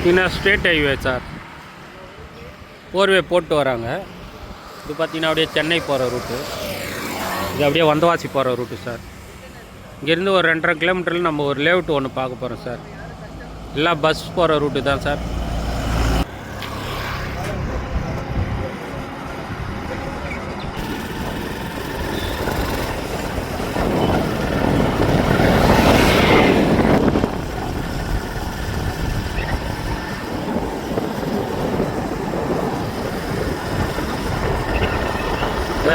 பார்த்தீங்கன்னா straight highway sir, four way போட்டு வராங்க. இது பார்த்தீங்கன்னா அப்படியே சென்னை போகிற ரூட்டு, இது அப்படியே வந்தவாசி போகிற ரூட்டு சார். இங்கேருந்து ஒரு 2.5 கிலோமீட்டரில் நம்ம ஒரு லேஅவுட் ஒன்று பார்க்க போகிறோம் சார். எல்லாம் பஸ் போகிற ரூட்டு தான் சார்.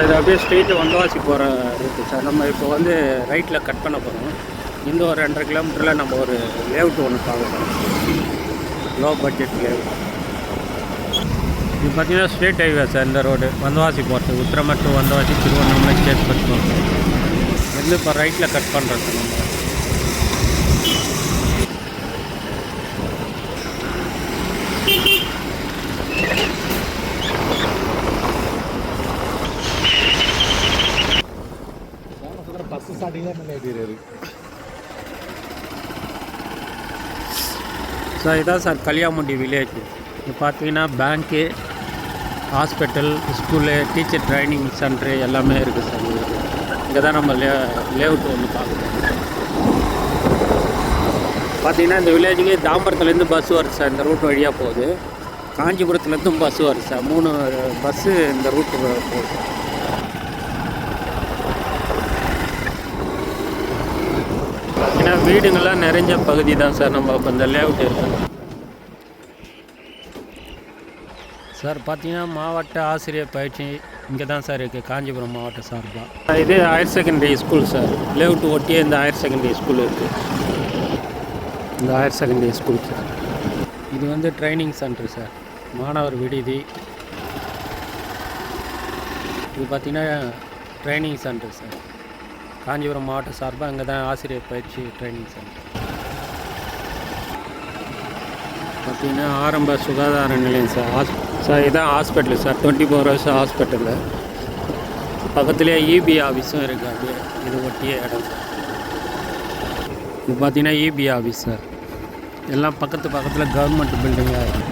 இது அப்படியே ஸ்ட்ரெயிட்டு வந்தவாசி போகிற ரூட்டு சார். நம்ம இப்போ வந்து ரைட்டில் கட் பண்ண போகிறோம். இந்த ஒரு 2.5 கிலோமீட்டரில் நம்ம ஒரு லேஅவுட் ஒன்று பார்க்க போகிறோம், லோ பட்ஜெட் லேஅவுட். இது பார்த்தீங்கன்னா ஸ்ட்ரெயிட் ஹைவே சார். இந்த ரோடு வந்தவாசி போகிறது, உத்திரமட்டு வந்தவாசி திருவண்ணாமலை ஸ்டேட் பஸ் போகிறது. வந்து இப்போ ரைட்டில் கட் பண்ணுறோம் சார் நம்ம. பஸ் ஸ்டார்டிங் சார் இதான் சார் கலியாமுண்டி வில்லேஜ். இது பார்த்தீங்கன்னா bank, hospital, school, teacher training centre எல்லாமே இருக்குது சார். இங்கே தான் நம்ம லேஅவுட் ஒன்று பார்க்குறோம். பார்த்தீங்கன்னா இந்த வில்லேஜுக்கு தாம்பரத்துலேருந்து பஸ் வருது சார். இந்த ரூட் வழியாக போகுது. காஞ்சிபுரத்துலேருந்தும் பஸ் வருது சார். 3 பஸ்ஸு இந்த ரூட்டு போகுது. ஏன்னா வீடுங்கள்லாம் நிறைஞ்ச பகுதி தான் சார் நம்ம இப்போ இந்த லேஅவுட் இருக்குது சார். பார்த்தீங்கன்னா மாவட்ட ஆசிரியர் பயிற்சி இங்கே தான் சார் இருக்குது, காஞ்சிபுரம் மாவட்ட சார்பாக. இது higher secondary school sir. Layout ஒட்டியே இந்த ஹையர் செகண்டரி ஸ்கூல் இருக்குது. இந்த ஹையர் செகண்டரி ஸ்கூல் சார். இது வந்து ட்ரைனிங் சென்டர் சார், மாணவர் விடுதி. இது பார்த்திங்கன்னா ட்ரைனிங் சென்டர் சார், காஞ்சிபுரம் மாவட்ட சார்பாக. இங்கே தான் ஆசிரியர் பயிற்சி ட்ரைனிங் சென்டர். பார்த்திங்கன்னா ஆரம்ப சுகாதார நிலையம் சார். சார் இதுதான் ஹாஸ்பிட்டல் சார், 24 ஹவர்ஸ் ஹாஸ்பிட்டலு. பக்கத்துலேயே இபி ஆஃபீஸும் இருக்குது. அப்படியே இது ஒட்டிய இடம் சார். இது பார்த்திங்கன்னா இபி ஆஃபீஸ் சார். எல்லாம் பக்கத்தில் கவர்மெண்ட் பில்டிங்காக இருக்குது.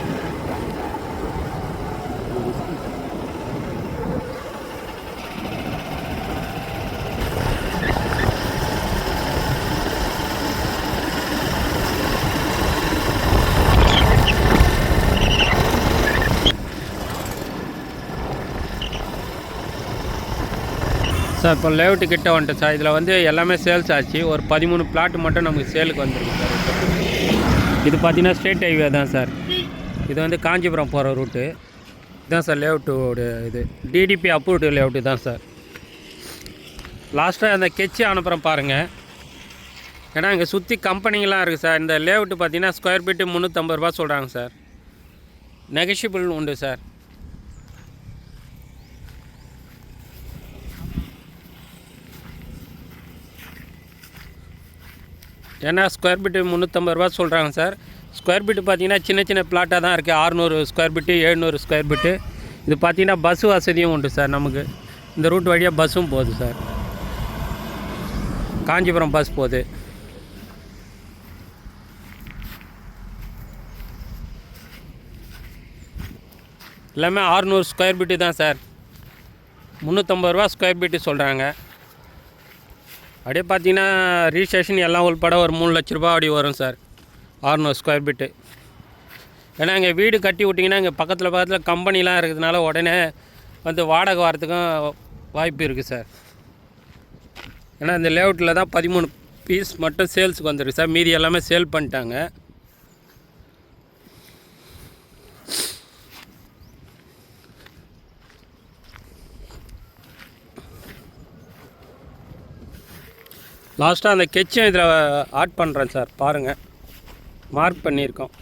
சார் இப்போ லேஅவுட்டு கிட்ட வந்துட்டு சார். இதில் வந்து எல்லாமே சேல்ஸ் ஆச்சு. ஒரு 13 பிளாட்டு மட்டும் நமக்கு சேலுக்கு வந்துருக்கு சார். இது பார்த்தீங்கன்னா ஸ்ட்ரெயிட் ஹைவே தான் சார். இது வந்து காஞ்சிபுரம் போகிற ரூட்டு இதுதான் சார். லேஅவுட்டோட இது டிடிபி அப்ரூவ்டு லேஅவுட்டு தான் சார். லாஸ்ட்டாக அந்த கெச்சி அனுப்புகிறேன் பாருங்கள். ஏன்னா இங்கே சுற்றி கம்பெனிங்கெலாம் இருக்குது சார். இந்த லேஅவுட்டு பார்த்தீங்கன்னா ஸ்கொயர் ஃபீட்டு 350 ரூபா சொல்கிறாங்க சார். நெகஷியபிள் உண்டு சார். ஏன்னா ஸ்கொயர் ஃபீட்டு 350 ரூபா சொல்கிறாங்க சார். ஸ்கொயர் ஃபீட்டு பார்த்தீங்கன்னா சின்ன பிளாட்டாக தான் இருக்குது. 600 ஸ்கொயர் ஃபீட்டு, 700 ஸ்கொயர் ஃபீட்டு. இது பார்த்தீங்கன்னா பஸ்ஸு வசதியும் உண்டு சார். நமக்கு இந்த ரூட் வழியாக பஸ்ஸும் போகுது சார். காஞ்சிபுரம் பஸ் போகுது. எல்லாமே 600 ஸ்கொயர் ஃபீட்டு தான் சார். 350 ரூபா ஸ்கொயர் ஃபீட்டு சொல்கிறாங்க. அப்படியே பார்த்தீங்கன்னா ரிஜிஸ்ட்ரேஷன் எல்லாம் உள்பட ஒரு 3 லட்ச ரூபா அப்படி வரும் சார், 600 ஸ்கொயர் ஃபீட்டு. ஏன்னா இங்கே வீடு கட்டி விட்டிங்கன்னா இங்கே பக்கத்தில் கம்பெனிலாம் இருக்கிறதுனால உடனே வந்து வாடகை வரத்துக்கும் வாய்ப்பு இருக்குது சார். ஏன்னா இந்த லேஅவுட்டில் தான் 13 பீஸ் மட்டும் சேல்ஸுக்கு வந்துருக்கு சார். மீதி எல்லாமே சேல் பண்ணிட்டாங்க. லாஸ்ட்டாக அந்த கெச்சும் இதில் ஆட் பண்ணுறேன் சார். பாருங்கள், மார்க் பண்ணியிருக்கோம்.